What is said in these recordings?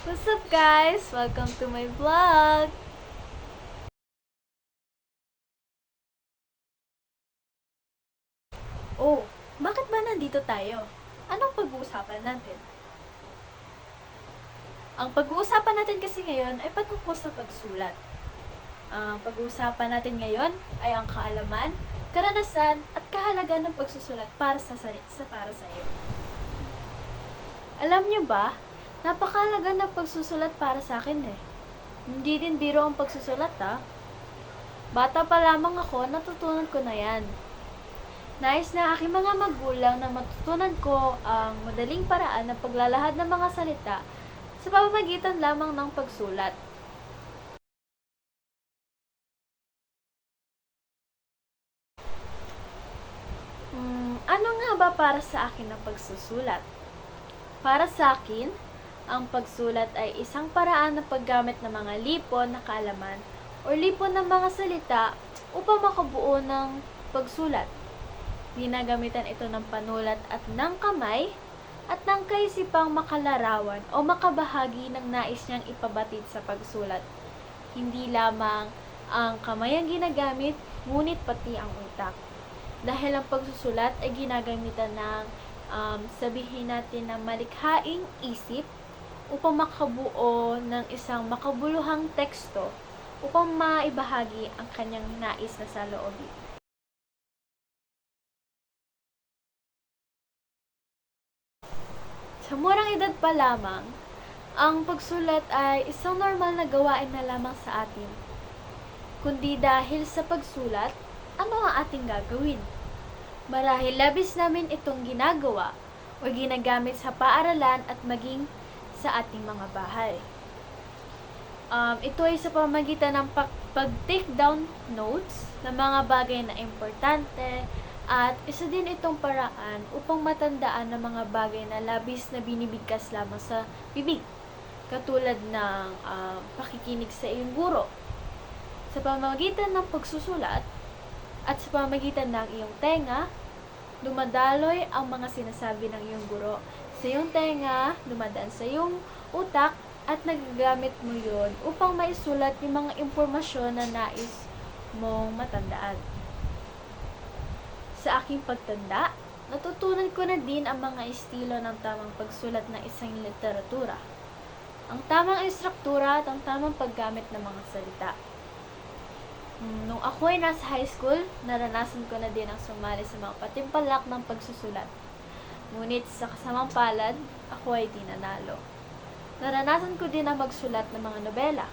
What's up guys? Welcome to my vlog! Oh, bakit ba nandito tayo? Anong pag-uusapan natin? Ang pag-uusapan natin kasi ngayon ay patungkol sa pagsulat. Ang pag-uusapan natin ngayon ay ang kaalaman, karanasan at kahalagan ng pagsusulat para sa iyo. Alam niyo ba, napakahalaga ng pagsusulat para sa akin eh. Hindi din biro ang pagsusulat Bata pa lamang ako, natutunan ko na yan. Nais na aking mga magulang na matutunan ko ang madaling paraan ng paglalahad ng mga salita sa pamamagitan lamang ng pagsulat. Ano nga ba para sa akin ang pagsusulat? Para sa akin, ang pagsulat ay isang paraan ng paggamit ng mga lipon na kaalaman o lipon ng mga salita upang makabuo ng pagsulat. Ginagamitan ito ng panulat at ng kamay at ng kaisipang makalarawan o makabahagi ng nais niyang ipabatid sa pagsulat. Hindi lamang ang kamay ang ginagamit, ngunit pati ang utak. Dahil ang pagsusulat ay ginagamitan ng sabihin natin na malikhaing isip upang makabuo ng isang makabuluhang teksto upang maibahagi ang kanyang nais na saloobin. Sa murang edad pa lamang, ang pagsulat ay isang normal na gawain na lamang sa atin. Kundi dahil sa pagsulat, ano ang ating gagawin? Marahil labis namin itong ginagawa o ginagamit sa paaralan at maging sa ating mga bahay. Ito ay sa pamamagitan ng pag-take down notes ng mga bagay na importante at isa din itong paraan upang matandaan ng mga bagay na labis na binibigkas lamang sa bibig, katulad ng pakikinig sa iyong guro. Sa pamamagitan ng pagsusulat at sa pamamagitan ng iyong tenga, dumadaloy ang mga sinasabi ng iyong guro sa iyong tenga, dumadaan sa iyong utak, at nagagamit mo yon upang maisulat yung mga impormasyon na nais mong matandaan. Sa aking pagtanda, natutunan ko na din ang mga estilo ng tamang pagsulat ng isang literatura, ang tamang istruktura at ang tamang paggamit ng mga salita. Nung ako ay nasa high school, naranasan ko na din ang sumali sa mga patimpalak ng pagsusulat. Ngunit sa kasamang palad, ako ay di nanalo. Naranasan ko din ang magsulat ng mga nobela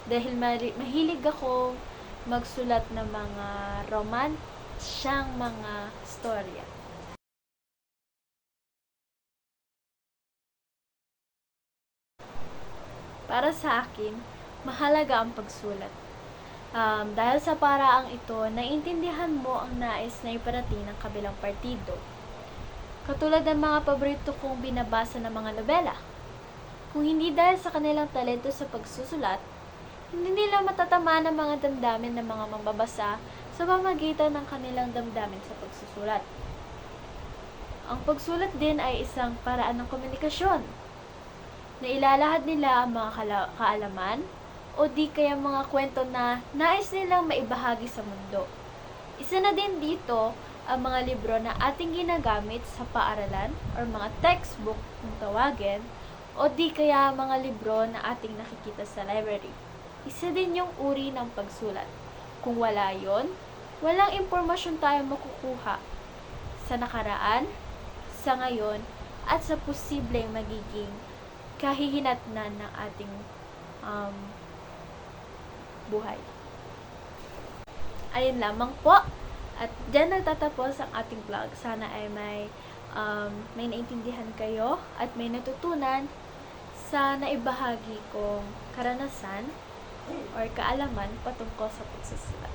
dahil mahilig ako magsulat ng mga romansyang mga storya. Para sa akin, mahalaga ang pagsulat. Dahil sa paraang ito, naiintindihan mo ang nais na iparating ng kabilang partido. Katulad ng mga paborito kong binabasa ng mga nobela. Kung hindi dahil sa kanilang talento sa pagsusulat, hindi nila matatama ng mga damdamin ng mga mambabasa sa pamamagitan ng kanilang damdamin sa pagsusulat. Ang pagsulat din ay isang paraan ng komunikasyon na ilalahad nila ang mga kaalaman o di kaya mga kwento na nais nilang maibahagi sa mundo. Isa na din dito ang mga libro na ating ginagamit sa paaralan or mga textbook kung tawagin, o di kaya mga libro na ating nakikita sa library. Isa din yung uri ng pagsulat. Kung wala yon, walang impormasyon tayo makukuha sa nakaraan, sa ngayon, at sa posibleng magiging kahihinatnan ng ating buhay. Ayun lamang po. At dyan nagtatapos ang ating vlog. Sana ay may naintindihan kayo at may natutunan sa naibahagi kong karanasan or kaalaman patungkol sa pagsusulat.